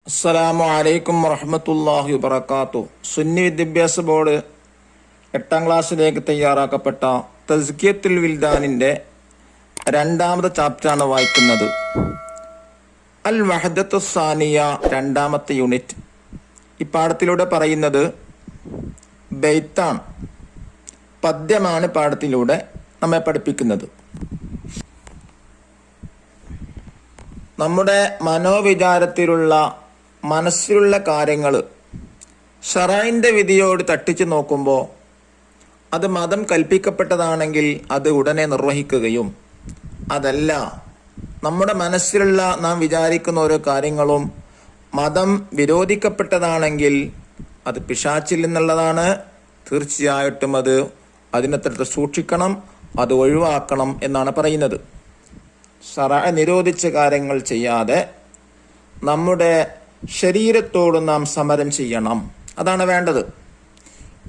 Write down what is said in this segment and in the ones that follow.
അസ്സലാമു അലൈക്കും വറഹ്മത്തുള്ളാഹി വബറകാതുഹു. സുന്നി വിദ്യാഭ്യാസ ബോർഡ് 8ാം ക്ലാസ്സിലേക്ക് തയ്യാറാക്കപ്പെട്ട തസ്കിയത്തുൽ വിൽദാനിന്റെ 2ാമത്തെ ചാപ്റ്ററാണ് വായിക്കുന്നത്. അൽ വഹദത്തു സാനിയ 2ാമത്തെ യൂണിറ്റ്. ഈ പാഠത്തിലൂടെ പറയുന്നത് ബൈത്താണ്, പദ്യമാണ് പാഠത്തിലൂടെ നമ്മെ പഠിപ്പിക്കുന്നത്. നമ്മുടെ മനോവിചാരത്തിലുള്ള മനസ്സിലുള്ള കാര്യങ്ങൾ ശറഈന്റെ വിധിയോട് തട്ടിച്ചു നോക്കുമ്പോൾ അത് മതം കൽപ്പിക്കപ്പെട്ടതാണെങ്കിൽ അത് ഉടനെ നിർവഹിക്കുകയും, അതല്ല നമ്മുടെ മനസ്സിലുള്ള നാം വിചാരിക്കുന്ന ഓരോ കാര്യങ്ങളും മതം വിരോധിക്കപ്പെട്ടതാണെങ്കിൽ അത് പിശാചിൽ നിന്നുള്ളതാണ്, തീർച്ചയായിട്ടും അതിനത്ര സൂക്ഷിക്കണം, അത് ഒഴിവാക്കണം എന്നാണ് പറയുന്നത്. ശറഅ് നിരോധിച്ച കാര്യങ്ങൾ ചെയ്യാതെ നമ്മുടെ ശരീരത്തോട് നാം സമരം ചെയ്യണം, അതാണ് വേണ്ടത്.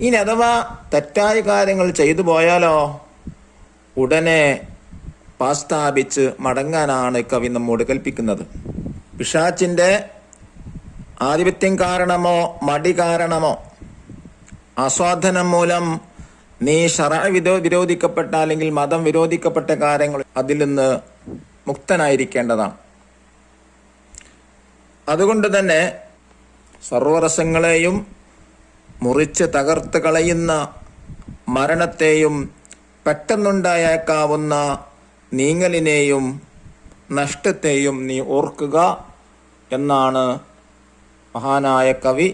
ഇനി അഥവാ തെറ്റായ കാര്യങ്ങൾ ചെയ്തു പോയാലോ ഉടനെ പാസ്താപിച്ച് മടങ്ങാനാണ് കവി നമ്മോട് കൽപ്പിക്കുന്നത്. പിശാചിന്റെ ആധിപത്യം കാരണമോ മടി കാരണമോ ആസ്വാദനം മൂലം നീ ശറഅ് വിരോധിക്കപ്പെട്ട അല്ലെങ്കിൽ മതം വിരോധിക്കപ്പെട്ട കാര്യങ്ങൾ അതിൽ നിന്ന് മുക്തനായിരിക്കേണ്ടതാണ്. അതുകൊണ്ട് തന്നെ സർവരസങ്ങളെയും മുറിച്ച് തകർത്ത് കളയുന്ന മരണത്തെയും പെട്ടെന്നുണ്ടായേക്കാവുന്ന നീങ്ങലിനെയും നഷ്ടത്തെയും നീ ഓർക്കുക എന്നാണ് മഹാനായ കവി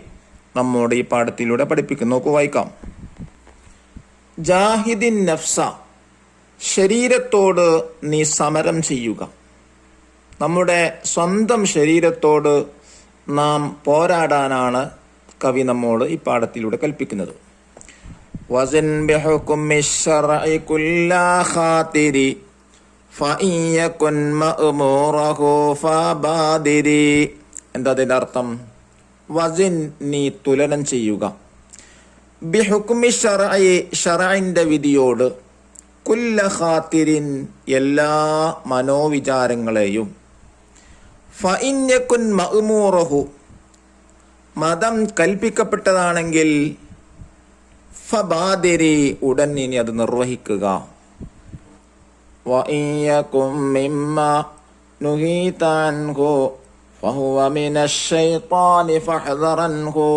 നമ്മോട് ഈ പാഠത്തിലൂടെ പഠിപ്പിക്കുന്നു. നോക്കൂ, വായിക്കാം. ജാഹിദിൻ നഫ്സ, ശരീരത്തോട് നീ സമരം ചെയ്യുക. നമ്മുടെ സ്വന്തം ശരീരത്തോട് നാം പോരാടാനാണ് കവി നമ്മോട് ഈ പാഠത്തിലൂടെ കൽപ്പിക്കുന്നത്. വസിൻ ബിഹുക്മി ശർഇ കുല്ലാ ഖാതിരി ഫഇൻ യകുൻ മഅ്മൂറഹു ഫബാദിരി. എന്താ അതിന്റെ അർത്ഥം? വസിൻ, നീ തുലനം ചെയ്യുക. ബിഹുക്മി ശർഇ, ശർഇന്റെ വിധിയോട്, കുല്ല ഖാതിരിൻ, എല്ലാ മനോവിചാരങ്ങളെയും, ഫഇൻ യകുൻ മഅ്മൂറഹു, മതം കൽപ്പിക്കപ്പെട്ടതാണെങ്കിൽ, ഫബാദിരി, ഉടൻ ഇനി അത് നിർവഹിക്കുക. വഇൻ യകും മിമ്മാ നുഹീത അൻഹു ഫഹുവ മിനശ് ശൈത്വാനി ഫഹ്ദറൻഹു.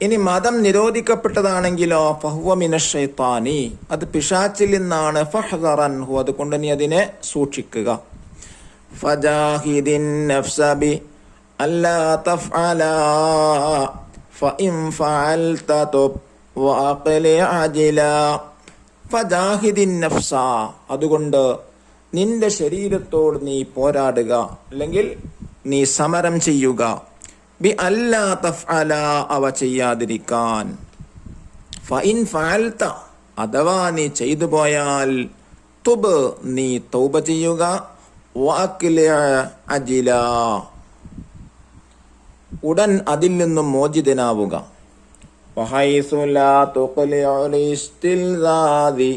ഇനി മതം നിരോധിക്കപ്പെട്ടതാണെങ്കിലോ, ഫഹുവ മിനശ് ശൈത്വാനി, അത് പിശാചിൽ നിന്നാണ്, ഫഹ്ദറൻഹു, അതുകൊണ്ട് നീ അതിനെ സൂക്ഷിക്കുക. ഫജാഹിദിൻ നഫ്സ ബി അല്ലാ തഫ്അലാ ഫഇൻ ഫഅൽത തുബ് വഅഖ്ലി അജ്ലാ. ഫജാഹിദിൻ നഫ്സ, അതുകൊണ്ട് നിന്റെ ശരീരത്തോട് നീ പോരാടുക, അല്ലെങ്കിൽ നീ സമരം ചെയ്യുക. ബി അല്ലാ തഫ്അല, അവ ചെയ്യാതിരിക്കാൻ. ഫഇൻ ഫഅൽത, അഥവാ നീ ചെയ്തു പോയാൽ, തുബ്, നീ തൗബ ചെയ്യുക. വഅഖ്ലി അജ്ലാ, ഉടൻ അതിൽ നിന്നും മോചിതനാവുക. വഹൈസു ലാ തുഖ്ലിഉൽ ഇസ്തിൽസാദി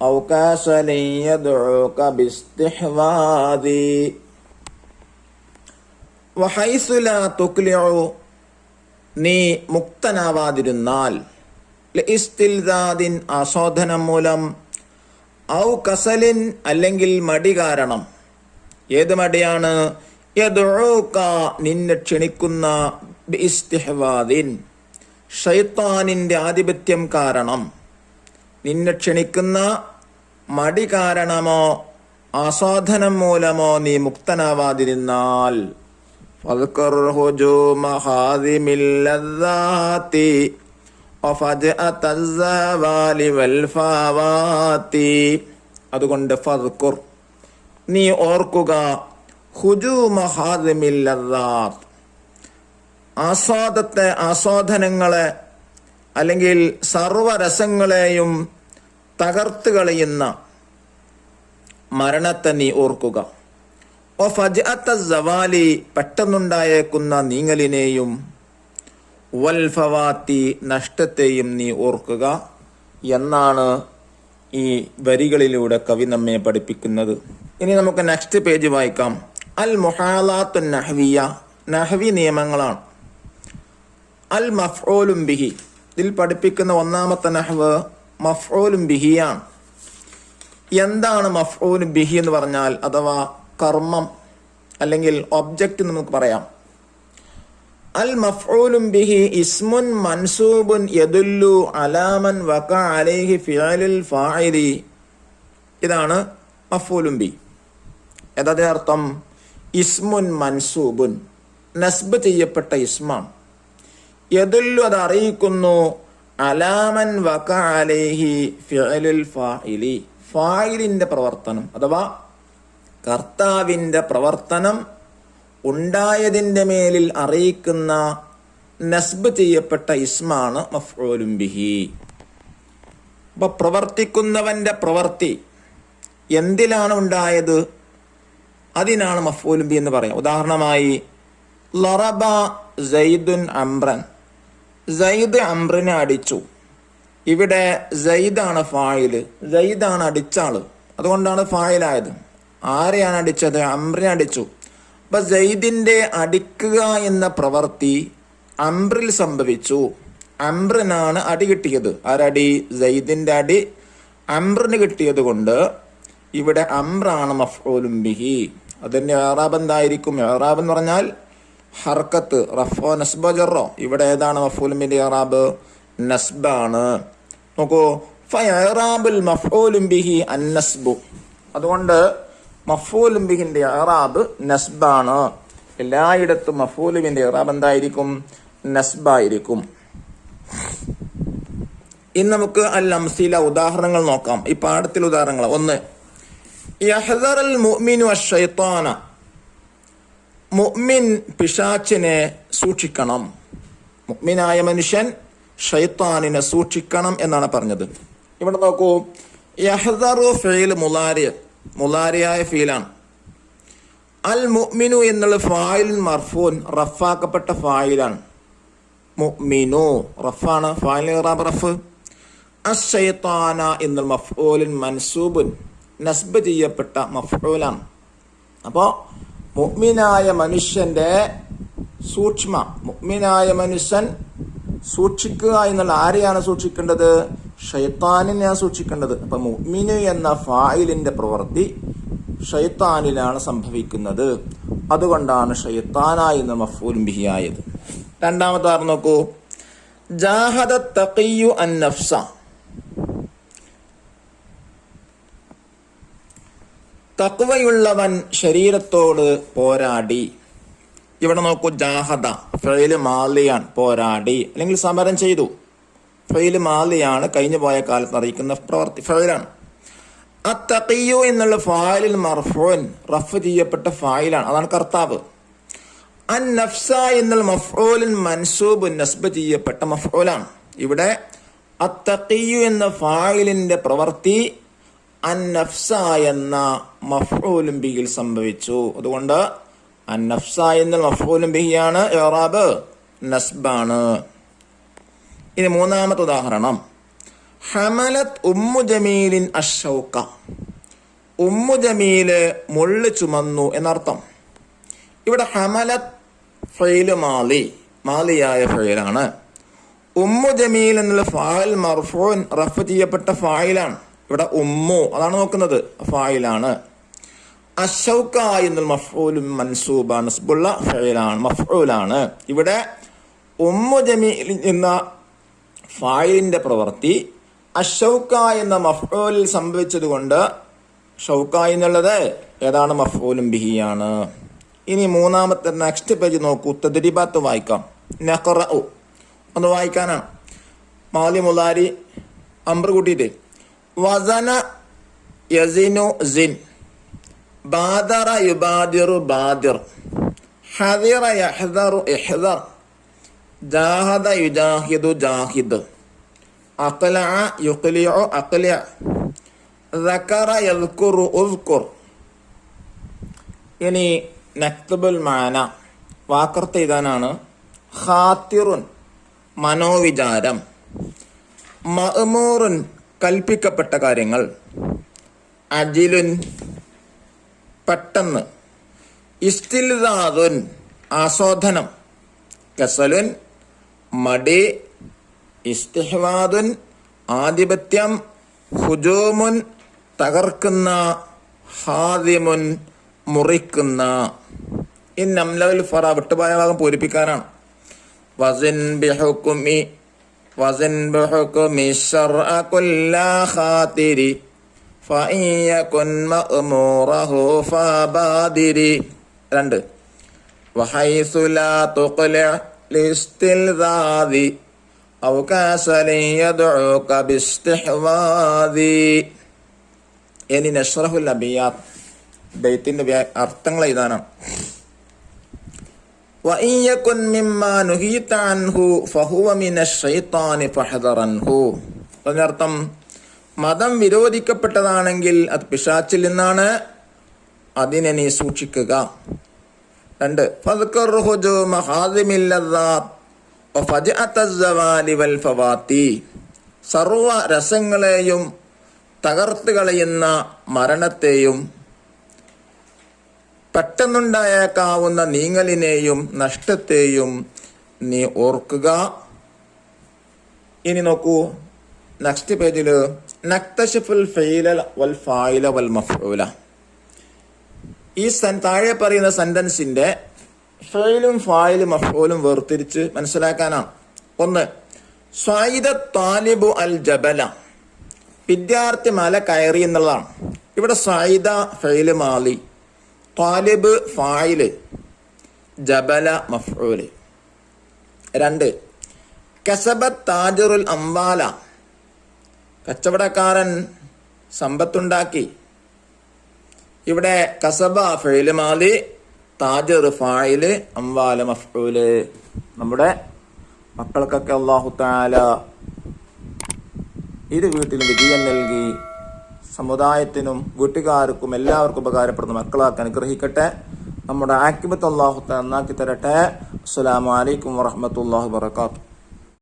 ഔ കാസലൻ യദ്ഉക ബിസ്തിഹ്വാദി. വഹൈസു ലാ തുഖ്ലിഉ, നീ മുക്തനാവാതിരുന്നാൽ, ഇസ്തിൽസാദിൻ, ആസ്വാദനം മൂലം, ഔ കസലിൻ, അല്ലെങ്കിൽ മടി കാരണം. ഏത് മടിയാണ്? യദ്ഉക, നിന്നെ ക്ഷണിക്കുന്ന, ബിസ്തിഹ്വാദിൻ, ശൈത്താനിന്റെ ആധിപത്യം കാരണം, നിന്നെ ക്ഷണിക്കുന്ന മടി കാരണമോ ആസ്വാദനം മൂലമോ നീ മുക്തനാവാതിരുന്നാൽ, ഫദ്കർ ഹുജൂമ ഹാദിമിൽ ലദ്ദാതി വഫജ്അത അസ്സവാലി വൽ ഫവാതി. അതുകൊണ്ട് ഫദ്കുർ, നീ ഓർക്കുക, ഹുജൂമ ഹാദിമിൽ ലദ്ദാത്ത്, ആസ്വാദനങ്ങളെ അല്ലെങ്കിൽ സർവരസങ്ങളെയും തകർത്ത് കളയുന്ന മരണത്തെ നീ ഓർക്കുക. ഫജ്അത സവാലി, പെട്ടെന്നുണ്ടായേക്കുന്ന നീങ്ങലിനെയും, വൽ ഫവാത്തി, നഷ്ടത്തെയും നീ ഓർക്കുക എന്നാണ് ഈ വരികളിലൂടെ കവി നമ്മെ പഠിപ്പിക്കുന്നത്. ഇനി നമുക്ക് നെക്സ്റ്റ് പേജ് വായിക്കാം. അൽ മുഹാലാത്തുൻ നഹ്വിയ നഹ്വി നിയമങ്ങളാണ്. അൽ മഫ്ഊലും ബിഹി, ഇതിൽ പഠിപ്പിക്കുന്ന ഒന്നാമത്തെ നഹ്വ് മഫ്ഊലും ബിഹിയാണ്. എന്താണ് മഫ്ഊലും ബിഹി എന്ന് പറഞ്ഞാൽ? അഥവാ കർമ്മം അല്ലെങ്കിൽ ഒബ്ജക്റ്റ് നമുക്ക് പറയാം. അൽ മഫ്ഊലും ബിഹി ഇസ്മുൻ മൻസൂബുൻ യദുല്ലു അലാ മൻ വഖഅ അലൈഹി ഫിഅലുൽ ഫാഇലി. ഇതാണ് മഫ്ഊലും ബിഹി. ഏതാ അർത്ഥം? ഇസ്മുൻ മൻസൂബുൻ, നസ്ബ് ചെയ്യപ്പെട്ട ഇസ്മാണ്. യദുല്ലു, അത് അറിയിക്കുന്നു, അലാ മൻ വഖഅ അലൈഹി ഫിഅലുൽ ഫാഇലി, ഫായിലിന്റെ പ്രവർത്തനം അഥവാ കർത്താവിന്റെ പ്രവർത്തനം ഉണ്ടായതിന്റെ മേലിൽ അറിയിക്കുന്ന നസ്ബ് ചെയ്യപ്പെട്ട ഇസ്മാണ് മഫ്ഊലും ബിഹി. അപ്പൊ പ്രവർത്തിക്കുന്നവന്റെ പ്രവർത്തി എന്തിലാണ് ഉണ്ടായത്, അതിനാണ് മഫ്ഊലും ബിഹി എന്ന് പറയാം. ഉദാഹരണമായി ലറബ സൈദുൻ അംറൻ, സൈദ് അംറിനെ അടിച്ചു. ഇവിടെ സൈദാണ് ഫായില്, സൈദാണ് അടിച്ചാള്, അതുകൊണ്ടാണ് ഫായിലായത്. ആരെയാണ് അടിച്ചത്? അംറിനെ അടിച്ചു. അപ്പൊ സൈദിന്റെ അടിക്കുക എന്ന പ്രവൃത്തി അംറിൽ സംഭവിച്ചു. അംറിനാണ് അടി കിട്ടിയത്. ആരടി? സൈദിന്റെ അടി അംറിന് കിട്ടിയത് കൊണ്ട് ഇവിടെ അംറാണ് മഫ്ഊലും ബിഹി. അതിന്റെ ഇഅ്റാബ് എന്തായിരിക്കും? ഇഅ്റാബ് എന്ന് പറഞ്ഞാൽ ഹർക്കത്ത്, റഫോ നസ്ബോ ജറോ. ഇവിടെ ഏതാണ് മഫ്ഊലും ബിഹിന്റെ ഇഅ്റാബ്? നസ്ബാണ്. നോക്കൂ, ഫഇഅ്റാബുൽ മഫ്ഊലും ബിഹി അന്നസ്ബു. അതുകൊണ്ട് മഫ്ഊലും ബിഹിന്റെ ഇഅ്റാബ് നസ്ബാണ്. എല്ലായിടത്തും മഫ്ഊലും ബിഹിന്റെ ഇഅ്റാബ് എന്തായിരിക്കും? നസ്ബായിരിക്കും. ഇനി നമുക്ക് അൽ അംസില, ഉദാഹരണങ്ങൾ നോക്കാം. ഈ പാഠത്തിൽ ഉദാഹരണങ്ങൾ. 1, യഹ്ദറുൽ മുഅ്മിനു അശ്ശൈത്താന, മുഅ്മിൻ പിശാചിനെ സൂക്ഷിക്കണം. മുഅ്മിനായ മനുഷ്യൻ ഷൈത്താനിനെ സൂക്ഷിക്കണം എന്നാണ് പറഞ്ഞത്. ഇവിടെ നോക്കൂ, യഹ്ദറു ഫീൽ മുലാരിയായ ഫീലാണ്. അൽ മുഅ്മിനു എന്നുള്ള ഫായിൽ മർഫൂൻ, റഫാക്കപ്പെട്ട ഫായിലാണ്. മുഅ്മിനു റഫാണ്, ഫായിൽ ഇറാബ് റഫ്. അശ്ശൈത്താന എന്നുള്ള മഫ്ഊലുൻ മൻസൂബുൻ, നസ്ബ് ചെയ്യപ്പെട്ട മഫ്ഊലാണ്. അപ്പോ മുഅ്മിനായ മനുഷ്യന്റെ മുഅ്മിനായ മനുഷ്യൻ സൂക്ഷിക്കുക എന്നുള്ള ആരെയാണ് സൂക്ഷിക്കേണ്ടത്? ഷൈത്താനിനെയാണ് സൂക്ഷിക്കേണ്ടത്. അപ്പൊ മുഅ്മിനു എന്ന ഫായിലിന്റെ പ്രവൃത്തി ഷൈത്താനിലാണ് സംഭവിക്കുന്നത്. അതുകൊണ്ടാണ് ഷൈത്താനായി എന്ന മഫ്ഊലും ബിഹി ആയത്. രണ്ടാമത്തെ ആറ് നോക്കൂ, ജാഹദ തഖിയ്യു അൻ നഫ്സ, തഖ്വയുള്ളവൻ ശരീരത്തോട് പോരാടി. ഇവിടെ നോക്കൂ, ജാഹദ ഫഇല് മാലിയാണ്, പോരാടി അല്ലെങ്കിൽ സമരം ചെയ്തു. ഫഇല് മാലിയാണ്, കഴിഞ്ഞു പോയ കാലത്ത് അറിയിക്കുന്ന പ്രവൃത്തി ഫഇലാണ്. അത്തഖിയ്യു എന്നുള്ള ഫായിലിൽ മർഫൂൻ, റഫ് ചെയ്യപ്പെട്ട ഫായിലാണ്, അതാണ് കർത്താവ്. അൻ നഫ്സ എന്നുള്ള മഫ്ഊലുൻ മൻസൂബ്, നസ്ബ് ചെയ്യപ്പെട്ട മഫ്ഊലാണ്. ഇവിടെ അത്തഖിയ്യു എന്ന ഫായിലിന്റെ പ്രവൃത്തി അൻ നഫ്സ എന്ന മഫ്ഊലും ബിഹിൽ സംഭവിച്ചു. അതുകൊണ്ട് അൻ നഫ്സ എന്ന മഫ്ഊലും ബിഹിയാണ്, ഇഅ്റാബ് നസ്ബാണ്. ഇനി മൂന്നാമത്തെ ഉദാഹരണം, ഹമലത് ഉമ്മു ജമീലിൻ അശ്ശൗക, ഉമ്മു ജമീല് മുള്ള് ചുമന്നു എന്നർത്ഥം. ഇവിടെ ഹമലത് ഫഇല് മാലിയായ ഫഇലാണ്. ഉമ്മു ജമീൽ എന്നുള്ള ഫായിൽ മർഫൂൻ, റഫ് ചെയ്യപ്പെട്ട ഫായിലാണ്. ഇവിടെ ഉമ്മു അതാണ് നോക്കുന്നത്, ഫായിലാണ്. അശ്ശൗക എന്നുള്ള മഫ്ഊലും മൻസൂബാണ്, നസ്ബുള്ള ഫഇലാണ്, മഫ്ഊലാണ്. ഇവിടെ ഉമ്മു ജമീൽ എന്ന ഫായിലിന്റെ പ്രവൃത്തി അശ്ശൗക എന്ന മഫ്ഊലിൽ സംഭവിച്ചത് കൊണ്ട് ഷൗക എന്നുള്ളത് ഏതാണ്? മഫ്ഊലും ബിഹിയാണ്. ഇനി മൂന്നാമത്തെ നെക്സ്റ്റ് പേജ് നോക്കൂ, തദ്രീബാത്ത് വായിക്കാം. നഖറഉ ഒന്ന് വായിക്കാനാണ്. മാലി മുലാരി അംർ കൂട്ടിയിട്ട്, വസന യസിനു സിൻ, ബാദറ യുബാദിറു ബാദിർ, ഹദിറ യഹ്ദറു ഇഹ്ദർ, ജാഹദ യുജാഹിദു ജാഹിദ്, അഖ്ലഅ യുഖ്ലിഉ അഖ്ലിഅ, ദക്കറ യദ്കുറു ഉദ്കുർ. ഇനി നക്തബുൽ മാന, വാക്കർത്ത് എഴുതാനാണ്. ഖാത്തിറുൻ മനോവിചാരം, മഅ്മൂറുൻ കൽപ്പിക്കപ്പെട്ട കാര്യങ്ങൾ, അജിലുൻ പെട്ടെന്ന്, ഇസ്തിൽദാദുൻ ആസ്വാദനം, കസലുൻ മടി, ഇസ്തിഹ്വാദുൻ ആധിപത്യം, ഹുജൂമുൻ തകർക്കുന്ന, ഹാദിമുൻ മുറിക്കുന്ന. ഈ നംലൽ ഫറ വിട്ടുപോയ ഭാഗം പൂരിപ്പിക്കാനാണ്. വസിൻ ബിഹുക്മി ശർഅ കുല്ലാ ഖാതിരി ഫഇൻ യകുൻ മഅ്മൂറഹു ഫബാദിരി. 2 വഹൈസു ലാ തുഖ്ലി ലിസ്തിൽദാദി ഔ കാസലൻ യദ്ഉക ബിസ്തിഹ്വാദി. ഇനി നശ്റഹുൽ അബിയാത്ത് ബൈത്തിന്റെ അർത്ഥങ്ങൾ എഴുതാനാണ്. വഇൻ യകുൻ മിമ്മാ നുഹീത അൻഹു ഫഹുവ മിനശ് ശൈത്താനി ഫഹദറൻഹു. അതിനർത്ഥം മതം വിരോധിക്കപ്പെട്ടതാണെങ്കിൽ അത് പിശാചിൽ നിന്നാണ്, അതിനെ നീ സൂക്ഷിക്കുക. 2 ഫദ്കർ ഹുജൂമ ഹാദിമിൽ ലദ്ദാത്ത് വഫജഅത സവാലി വൽ ഫവാത്തി. സർവ രസങ്ങളെയും തകർത്ത് കളയുന്ന മരണത്തെയും പെട്ടെന്നുണ്ടായേക്കാവുന്ന നീങ്ങലിനെയും നഷ്ടത്തെയും നീ ഓർക്കുക. ഇനി നോക്കൂ, നെക്സ്റ്റ് പേജില് നക്തശിഫുൽ ഫഈല വൽ ഫായില വൽ മഫ്ഊല. ഈ താഴെ പറയുന്ന സെന്റൻസിന്റെ ഫഈലും ഫായിലും മഫ്ഊലും വേർതിരിച്ച് മനസ്സിലാക്കാനാണ്. 1 സ്വൈദ താലിബു അൽ ജബല, വിദ്യാർത്ഥി മല കയറി എന്നുള്ളതാണ്. ഇവിടെ സ്വൈദ ഫഈല് മാലി, താലിബ് ഫായില്, ജബല മഫ്ഊല്. 2 കസബത്ത് താജിറുൽ അംവാല, കച്ചവടക്കാരൻ സമ്പത്തുണ്ടാക്കി. ഇവിടെ കസബ ഫഈല് മാലി, താജിർ ഫായില്, അംവാല മഫ്ഊല്. നമ്മുടെ മക്കൾക്കൊക്കെ അല്ലാഹു തആല ഇത് വീട്ടിൽ വിജയം നൽകി സമുദായത്തിനും വീട്ടുകാർക്കും എല്ലാവർക്കും ഉപകാരപ്പെടുന്ന മക്കളാക്കി അനുഗ്രഹിക്കട്ടെ. നമ്മുടെ ആക്കിബത്ത് അല്ലാഹു തആല നന്നാക്കി തരട്ടെ. അസ്സലാമു അലൈക്കും വറഹ്മത്തുള്ളാഹി വബറകാതുഹു.